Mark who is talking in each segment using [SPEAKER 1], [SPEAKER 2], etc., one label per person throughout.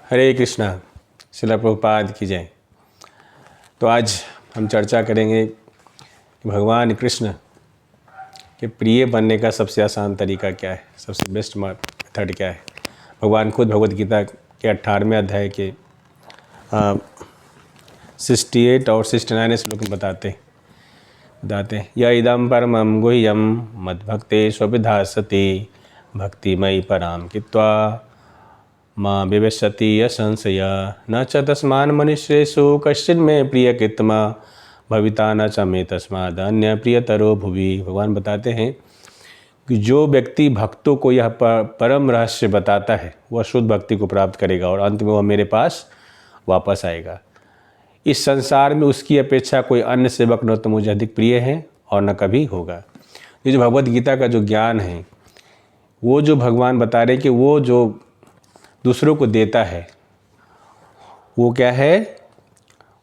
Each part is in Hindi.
[SPEAKER 1] हरे कृष्णा। श्रील प्रभुपाद की जय। तो आज हम चर्चा करेंगे कि भगवान कृष्ण के प्रिय बनने का सबसे आसान तरीका क्या है, सबसे बेस्ट मेथड क्या है। भगवान खुद भगवद गीता के 18वें अध्याय के 68 और 69 श्लोक में बताते हैं या इदम परमं गुह्यम मद्भक्ते स्वभिधासते भक्तिमयी पराम कित्वा माँ विवशति असंशय न च तस्मान् मनुष्येषु कश्चिन् मे प्रियकृत्मा भविता न च मे तस्माद् अन्य प्रियतरो भुवि। भगवान बताते हैं कि जो व्यक्ति भक्तों को यह परम रहस्य बताता है वह शुद्ध भक्ति को प्राप्त करेगा और अंत में वह मेरे पास वापस आएगा। इस संसार में उसकी अपेक्षा कोई अन्य सेवक न तो मुझे अधिक प्रिय है और न कभी होगा। ये जो भगवद गीता का जो ज्ञान है वो जो भगवान बता रहे कि वो जो दूसरों को देता है वो क्या है,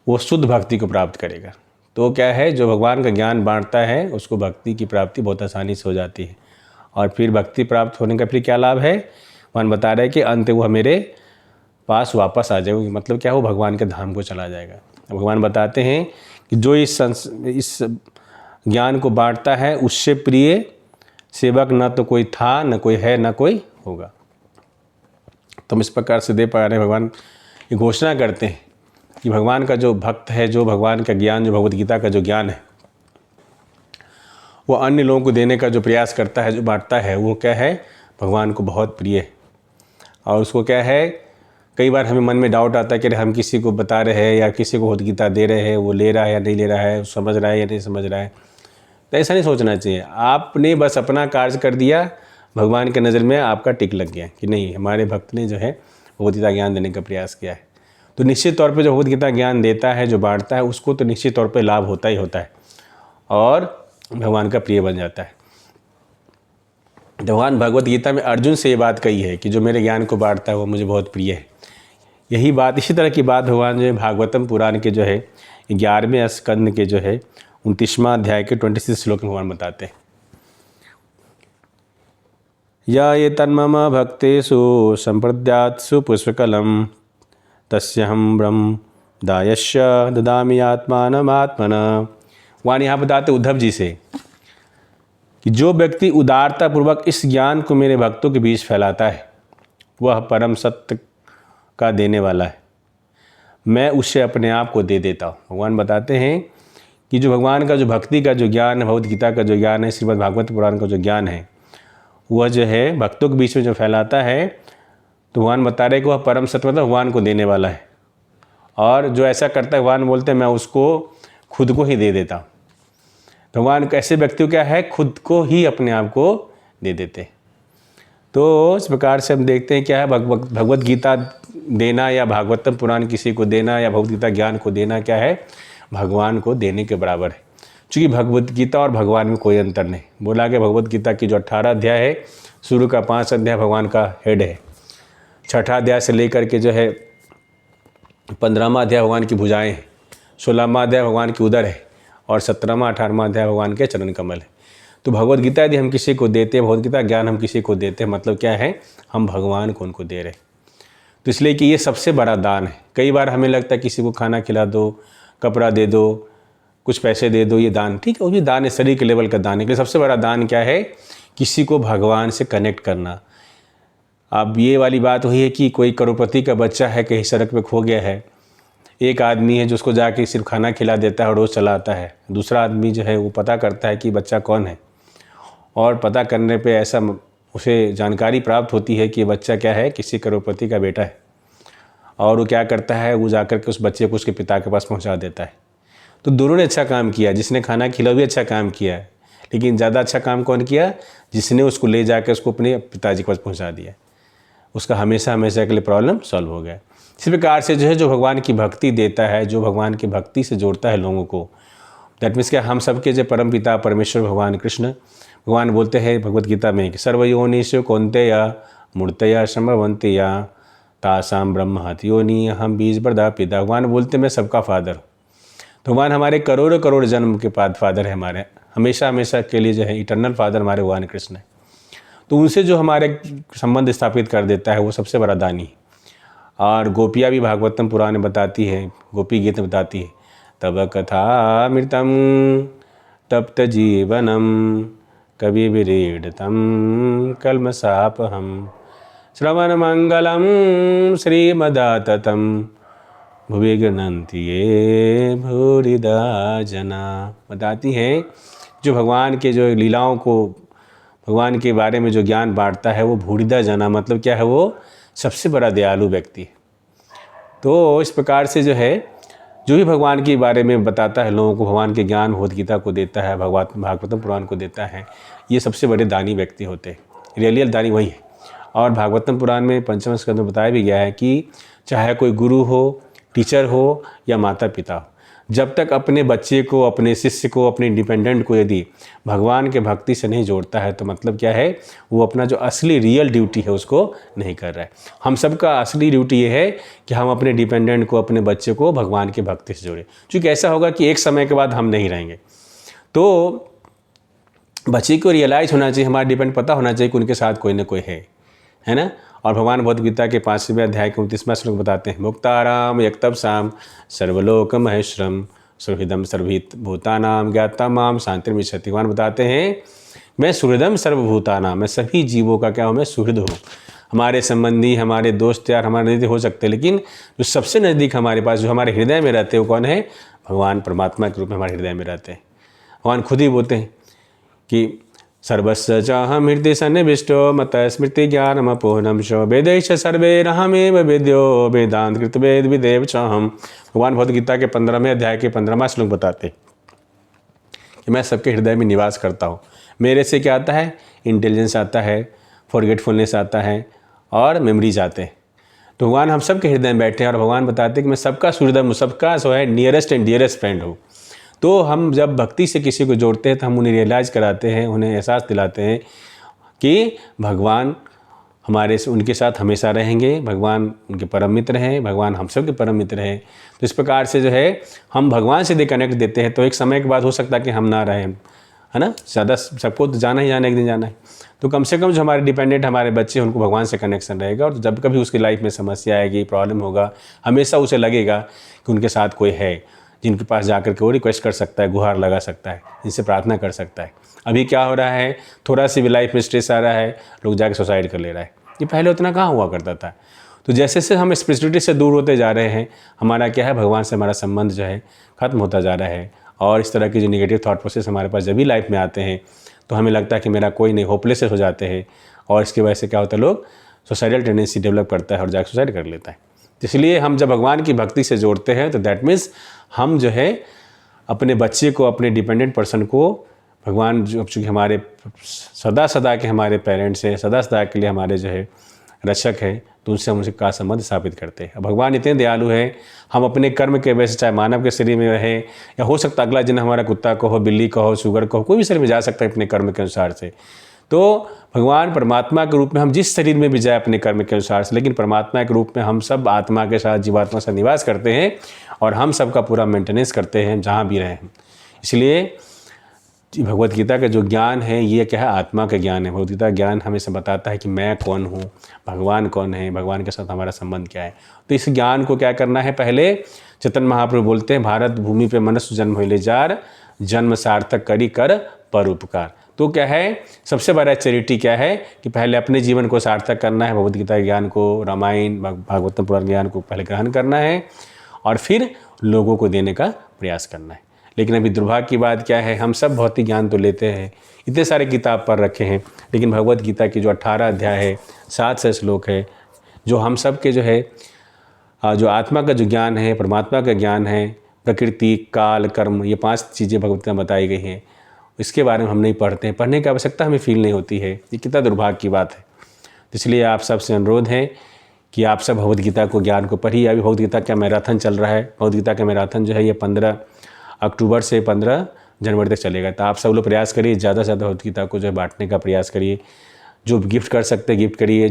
[SPEAKER 1] वो शुद्ध भक्ति को प्राप्त करेगा। तो क्या है, जो भगवान का ज्ञान बांटता है उसको भक्ति की प्राप्ति बहुत आसानी से हो जाती है। और फिर भक्ति प्राप्त होने का फिर क्या लाभ है, भगवान बता रहे हैं कि अंत वो मेरे पास वापस आ जाएगा। मतलब क्या, वो भगवान के धाम को चला जाएगा। भगवान बताते हैं कि जो इस ज्ञान को बांटता है उससे प्रिय सेवक न तो कोई था, न कोई है, न कोई होगा। तो हम इस प्रकार से दे पा रहे हैं। भगवान ये घोषणा करते हैं कि भगवान का जो भक्त है, जो भगवान का ज्ञान, जो भगवद गीता का जो ज्ञान है वो अन्य लोगों को देने का जो प्रयास करता है, जो बांटता है, वो क्या है, भगवान को बहुत प्रिय है। और उसको क्या है, कई बार हमें मन में डाउट आता है कि हम किसी को बता रहे हैं या किसी को भगवद गीता दे रहे हैं, वो ले रहा है या नहीं ले रहा है, समझ रहा है या नहीं समझ रहा है। तो ऐसा नहीं सोचना चाहिए। आपने बस अपना कार्य कर दिया, भगवान के नज़र में आपका टिक लग गया कि नहीं, हमारे भक्त ने जो है भगवद गीता ज्ञान देने का प्रयास किया है। तो निश्चित तौर पे जो भगवद गीता ज्ञान देता है, जो बांटता है, उसको तो निश्चित तौर पे लाभ होता ही होता है और भगवान का प्रिय बन जाता है। भगवान भगवद गीता में अर्जुन से ये बात कही है कि जो मेरे ज्ञान को बांटता है वो मुझे बहुत प्रिय है। यही बात, इसी तरह की बात भगवान जो है भागवतम पुराण के जो है 11वें स्कंद के जो है 29वां अध्याय के 26 श्लोक में भगवान बताते हैं, या ये तन्मम भक्तेषु संप्रद्यात्सु पुष्पकलम तस्यहं ब्रह्म दायश्य ददामि आत्मानमात्मना। वहाँ यहाँ बताते उद्धव जी से कि जो व्यक्ति उदारता पूर्वक इस ज्ञान को मेरे भक्तों के बीच फैलाता है वह परम सत्य का देने वाला है, मैं उसे अपने आप को दे देता हूँ। भगवान बताते हैं कि जो भगवान का जो भक्ति का जो ज्ञान है, भगवद गीता का जो ज्ञान है, श्रीमद् भागवत पुराण का जो ज्ञान है, वह जो है भक्तों के बीच में जो फैलाता है, तो भगवान बता रहे कि वह परम सत्य मतलब भगवान को देने वाला है। और जो ऐसा करता है, भगवान बोलते हैं मैं उसको खुद को ही दे देता हूँ। भगवान ऐसे व्यक्ति क्या है, खुद को ही अपने आप को दे देते हैं। तो इस प्रकार से हम देखते हैं क्या है, भगवद गीता देना या भागवतम पुराण किसी को देना या भगवद गीता ज्ञान को देना क्या है, भगवान को देने के बराबर है। क्योंकि भगवद गीता और भगवान में कोई अंतर नहीं। बोला कि भगवद गीता की जो 18 अध्याय है, शुरू का 5 अध्याय भगवान का हेड है, 6ठा अध्याय से लेकर के जो है 15वां अध्याय भगवान की भुजाएं हैं, 16वां अध्याय भगवान की उदर है और 17वां 18वां अध्याय भगवान के चरण कमल है। तो भगवद गीता यदि हम किसी को देते हैं, भगवद गीता ज्ञान हम किसी को देते हैं, मतलब क्या है, हम भगवान को उनको दे रहे हैं। तो इसलिए कि ये सबसे बड़ा दान है। कई बार हमें लगता है किसी को खाना खिला दो, कपड़ा दे दो, कुछ पैसे दे दो, ये दान ठीक है, वो भी दान है, शरीर के लेवल का दान है। लेकिन सबसे बड़ा दान क्या है, किसी को भगवान से कनेक्ट करना। अब ये वाली बात वही है कि कोई करोड़पति का बच्चा है, कहीं सड़क पे खो गया है, एक आदमी है जो उसको जाके सिर्फ खाना खिला देता है और रोज़ चला आता है, दूसरा आदमी जो है वो पता करता है कि बच्चा कौन है, और पता करने पे ऐसा उसे जानकारी प्राप्त होती है कि बच्चा क्या है, किसी करोड़पति का बेटा है। और वो क्या करता है, वो जाकर के उस बच्चे को उसके पिता के पास पहुंचा देता है। तो दोनों ने अच्छा काम किया, जिसने खाना खिला भी अच्छा काम किया है, लेकिन ज़्यादा अच्छा काम कौन किया, जिसने उसको ले जाकर उसको अपने पिताजी के पास पहुँचा दिया। उसका हमेशा हमेशा के लिए प्रॉब्लम सॉल्व हो गया। इसी प्रकार से जो है, जो भगवान की भक्ति देता है, जो भगवान की भक्ति से जोड़ता है लोगों को, दैट मीन्स क्या, हम सबके जो परम पिता परमेश्वर भगवान कृष्ण, भगवान बोलते हैं भगवद गीता में कि सर्वयोनिषु कौन्तेय मूर्तया संभवन्ति या तासाम ब्रह्महत योनि हम बीज प्रदापिता। भगवान बोलते मैं सबका फादर हूँ। तो भगवान हमारे करोड़ों करोड़ जन्म के बाद फादर है, हमारे हमेशा हमेशा के लिए जो है इटर्नल फादर हमारे भगवान कृष्ण है। तो उनसे जो हमारे संबंध स्थापित कर देता है वो सबसे बड़ा दानी है। और गोपियाँ भी भागवतम पुराण में बताती है, गोपी गीत में बताती है, तब कथामृतं तप्त जीवनम कवि विरीडतम कल्मषापहम श्रवण मंगलम श्रीमदाततम भुवि गृह्णन्ति ये भूरिदा जना। बताती हैं जो भगवान के जो लीलाओं को, भगवान के बारे में जो ज्ञान बांटता है वो भूरिदा जना, मतलब क्या है, वो सबसे बड़ा दयालु व्यक्ति है। तो इस प्रकार से जो भी भगवान के बारे में बताता है लोगों को, भगवान के ज्ञान भगवद गीता को देता है, भागवतम पुराण को देता है, ये सबसे बड़े दानी व्यक्ति होते हैं। रियल दानी वही है। और भागवतम पुराण में पंचम स्कंद में बताया भी गया है कि चाहे कोई गुरु हो, टीचर हो या माता पिता हो, जब तक अपने बच्चे को, अपने शिष्य को, अपने डिपेंडेंट को यदि भगवान के भक्ति से नहीं जोड़ता है तो मतलब क्या है, वो अपना जो असली रियल ड्यूटी है उसको नहीं कर रहा है। हम सबका असली ड्यूटी ये है कि हम अपने डिपेंडेंट को, अपने बच्चे को भगवान की भक्ति से जोड़ें। क्योंकि ऐसा होगा कि एक समय के बाद हम नहीं रहेंगे, तो बच्चे को रियलाइज़ होना चाहिए, हमारा डिपेंड पता होना चाहिए कि उनके साथ कोई ना कोई है ना। और भगवान भगवद गीता के 5वें अध्याय के 29वां श्लोक बताते हैं, मुक्ताराम यक्तवसाम सर्वलोक महेश्वरम सुहृदम सर्वभूत भूतानाम ज्ञाता माम शांतिर्मिच्छति। भगवान बताते हैं मैं सुहृदम सर्वभूतानाम, मैं सभी जीवों का क्या हूँ, मैं सुहृद हूँ। हमारे संबंधी, हमारे दोस्त यार हमारे नज़दीक हो सकते हैं, लेकिन जो सबसे नज़दीक हमारे पास, जो हमारे हृदय में रहते हैं, वो कौन है, भगवान परमात्मा के रूप में हमारे हृदय में रहते हैं। भगवान खुद ही बोलते हैं कि सर्वस्य चाहम हृदय सन्निविष्टो मत स्मृति ज्ञानमपोहनम शो वेदैश्च सर्वैरहमेव वेद्यो वेदांत कृत वेद विदेव चाहम। भगवान भगवद गीता के 15वें अध्याय के 15वां श्लोक बताते हैं कि मैं सबके हृदय में निवास करता हूँ। मेरे से क्या आता है, इंटेलिजेंस आता है, फॉरगेटफुलनेस आता है और मेमोरीज आते हैं। तो भगवान हम सबके हृदय में बैठे हैं और भगवान बताते हैं कि मैं सबका सुहृदम, सबका जो है नियरेस्ट एंड डियरेस्ट फ्रेंड हूँ। तो हम जब भक्ति से किसी को जोड़ते हैं तो हम उन्हें रियलाइज़ कराते हैं, उन्हें एहसास दिलाते हैं कि भगवान उनके साथ हमेशा रहेंगे, भगवान उनके परम मित्र हैं, भगवान हम सब के परम मित्र हैं। तो इस प्रकार से हम भगवान से कनेक्ट देते हैं, तो एक समय के बाद हो सकता है कि हम ना रहें, है ना। ज़्यादा सबको तो जाना ही जाना, एक दिन जाना है, तो कम से कम जो हमारे डिपेंडेंट हमारे बच्चे, उनको भगवान से कनेक्शन रहेगा। और जब कभी उसकी लाइफ में समस्या आएगी, प्रॉब्लम होगा, हमेशा उसे लगेगा कि उनके साथ कोई है जिनके पास जाकर के वो रिक्वेस्ट कर सकता है, गुहार लगा सकता है, जिनसे प्रार्थना कर सकता है। अभी क्या हो रहा है, थोड़ा सी भी लाइफ में स्ट्रेस आ रहा है, लोग जाकर सुसाइड कर ले रहा है। ये पहले उतना कहाँ हुआ करता था। तो जैसे जैसे हम स्पिरिचुअलिटी से दूर होते जा रहे हैं, हमारा क्या है, भगवान से हमारा संबंध ख़त्म होता जा रहा है। और इस तरह के जो निगेटिव थॉट प्रोसेस हमारे पास जब भी लाइफ में आते हैं तो हमें लगता है कि मेरा कोई नहीं, होपलेस हो जाते हैं। और इसकी वजह से क्या होता है, लोग सुसाइडल टेंडेंसी डेवलप करता है और जाकर सुसाइड कर लेता है। इसलिए हम जब भगवान की भक्ति से जोड़ते हैं तो दैट मीन्स हम अपने बच्चे को, अपने डिपेंडेंट पर्सन को, भगवान जो चूँकि हमारे सदा के हमारे पेरेंट्स हैं, सदा के लिए हमारे रक्षक हैं, तो उनसे हम उसका संबंध स्थापित करते हैं। भगवान इतने दयालु हैं, हम अपने कर्म के वजह से, चाहे मानव के शरीर में रहे या हो सकता अगला दिन हमारा कुत्ता को हो, बिल्ली का हो, शुगर का हो, कोई भी शरीर में जा सकता है अपने कर्म के अनुसार से। तो भगवान परमात्मा के रूप में हम जिस शरीर में भी जाए अपने कर्म के अनुसार से, लेकिन परमात्मा के रूप में हम सब आत्मा के साथ, जीवात्मा से निवास करते हैं और हम सबका पूरा मेंटेनेंस करते हैं जहाँ भी रहें। इसलिए भगवद गीता का जो ज्ञान है ये क्या है, आत्मा का ज्ञान है। भगवद गीता ज्ञान हमें से बताता है कि मैं कौन हूँ, भगवान कौन है, भगवान के साथ हमारा संबंध क्या है। तो इस ज्ञान को क्या करना है, पहले चैतन्य महाप्रभु बोलते हैं, भारत भूमि पे मनुष्य जन्म होइले जार, जन्म सार्थक करी कर परोपकार। तो क्या है, सबसे बड़ा चैरिटी क्या है कि पहले अपने जीवन को सार्थक करना है, भगवद गीता ज्ञान को, रामायण भागवतम पुराण ज्ञान को पहले ग्रहण करना है और फिर लोगों को देने का प्रयास करना है। लेकिन अभी दुर्भाग्य की बात क्या है, हम सब भौतिक ज्ञान तो लेते हैं, इतने सारे किताब पढ़ रखे हैं, लेकिन भगवद गीता की जो 18 अध्याय है, 700 श्लोक है, जो हम सब के जो आत्मा का जो ज्ञान है, परमात्मा का ज्ञान है, प्रकृति, काल, कर्म, ये 5 चीज़ें भगवद गीता में बताई गई हैं, इसके बारे में हम नहीं पढ़ते हैं, पढ़ने की आवश्यकता हमें फील नहीं होती है। ये कितना दुर्भाग्य की बात है। इसलिए आप सबसे अनुरोध है कि आप सब भगवद गीता को, ज्ञान को पढ़िए। अभी भगवद गीता का मैराथन चल रहा है। भगवद गीता का मैराथन ये 15 अक्टूबर से 15 जनवरी तक चलेगा। तो आप सब लोग प्रयास करिए, ज़्यादा से ज़्यादा भगवद गीता को बांटने का प्रयास करिए। जो गिफ्ट कर सकते गिफ्ट करिए,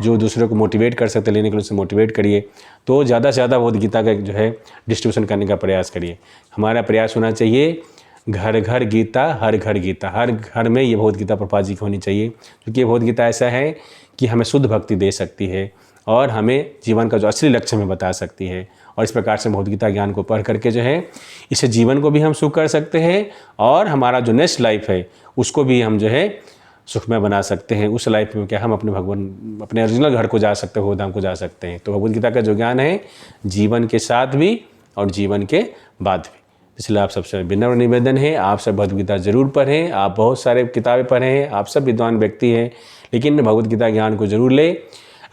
[SPEAKER 1] जो दूसरों को मोटिवेट कर सकते लेने के लिए उसे मोटिवेट करिए। तो ज़्यादा से ज़्यादा भगवद गीता का डिस्ट्रीब्यूशन करने का प्रयास करिए। हमारा प्रयास होना चाहिए घर घर गीता, हर घर गीता, हर घर में ये भगवद गीता प्रभुपाद जी की होनी चाहिए, क्योंकि ये भगवद गीता ऐसा है कि हमें शुद्ध भक्ति दे सकती है और हमें जीवन का जो असली लक्ष्य हमें बता सकती है। और इस प्रकार से भगवद गीता ज्ञान को पढ़ करके जो है इससे जीवन को भी हम सुख कर सकते हैं और हमारा जो नेक्स्ट लाइफ है उसको भी हम जो है सुखमय बना सकते हैं। उस लाइफ में क्या हम अपने ओरिजिनल घर को जा सकते हैं, गोधाम को जा सकते हैं। तो भगवद गीता का जो ज्ञान है जीवन के साथ भी और जीवन के बाद भी। इसलिए आप सबसे विनम्र निवेदन है, आप सब भगवद गीता जरूर पढ़ें। आप बहुत सारे किताबें पढ़े हैं, आप सब विद्वान व्यक्ति हैं, लेकिन भगवद गीता ज्ञान को जरूर ले।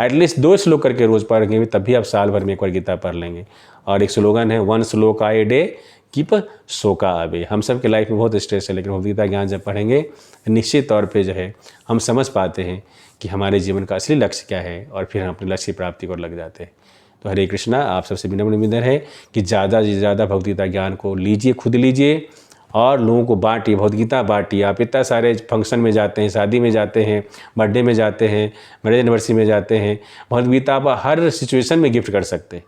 [SPEAKER 1] एटलीस्ट 2 श्लोक करके रोज़ पढ़ेंगे तभी आप साल भर में एक बार गीता पढ़ लेंगे। और एक स्लोगन है 1 श्लोक ए डे कीप शोका अवे। हम सब के लाइफ में बहुत स्ट्रेस है, लेकिन भगवद गीता ज्ञान जब पढ़ेंगे निश्चित तौर पे जो है हम समझ पाते हैं कि हमारे जीवन का असली लक्ष्य क्या है और फिर हम अपने लक्ष्य की प्राप्ति को लग जाते हैं। तो हरे कृष्णा, आप सबसे विनम्र निवेदन है कि ज़्यादा से ज़्यादा भगवद गीता ज्ञान को लीजिए, खुद लीजिए और लोगों को बांटिए, भगवद गीता बांटिए। आप इतना सारे फंक्शन में जाते हैं, शादी में जाते हैं, बर्थडे में जाते हैं, मैरिज एनिवर्सरी में जाते हैं, भगवद गीता आप हर सिचुएशन में गिफ्ट कर सकते हैं।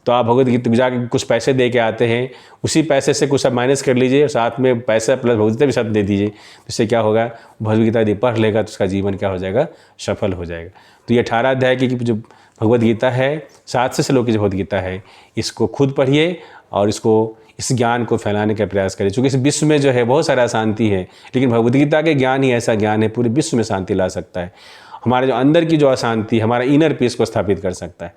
[SPEAKER 1] तो आप भगवद गीता जाके कुछ पैसे दे के आते हैं, उसी पैसे से कुछ आप माइनस कर लीजिए और साथ में पैसा प्लस भगवद गीता भी साथ दे दीजिए। इससे क्या होगा, भगवद गीता यदि पढ़ लेगा तो उसका जीवन क्या हो जाएगा, सफल हो जाएगा। तो ये 18 अध्याय की जो भगवद गीता है, 700 श्लोक की जो भगवद गीता है, इसको खुद पढ़िए और इस ज्ञान को फैलाने का प्रयास करें। चूँकि इस विश्व में जो है बहुत सारा अशांति है, लेकिन भगवद गीता के ज्ञान ही ऐसा ज्ञान है पूरे विश्व में शांति ला सकता है। हमारे जो अंदर की जो अशांति, हमारा इनर पीस को स्थापित कर सकता है।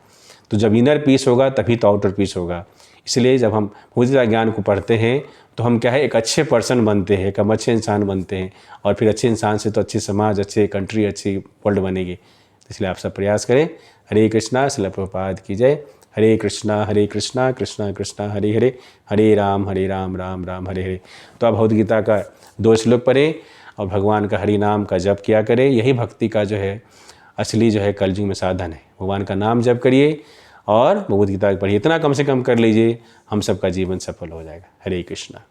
[SPEAKER 1] तो जब इनर पीस होगा तभी तो आउटर पीस होगा। इसलिए जब हम भगवद गीता ज्ञान को पढ़ते हैं तो हम क्या है, एक अच्छे पर्सन बनते हैं, एक हम अच्छे इंसान बनते हैं और फिर अच्छे इंसान से तो अच्छी समाज, अच्छी कंट्री, अच्छी वर्ल्ड बनेगी। इसलिए आप सब प्रयास करें। हरे कृष्णा, श्रील प्रभुपाद की जय। हरे कृष्णा कृष्णा कृष्णा हरे हरे, हरे राम राम राम हरे हरे। तो आप भगवद गीता का 2 श्लोक पढ़ें और भगवान का हरि नाम का जप किया करें। यही भक्ति का जो है असली जो है कलयुग में साधन है। भगवान का नाम जप करिए और भगवद गीता पढ़िए। इतना कम से कम कर लीजिए, हम सबका जीवन सफल हो जाएगा। हरे कृष्णा।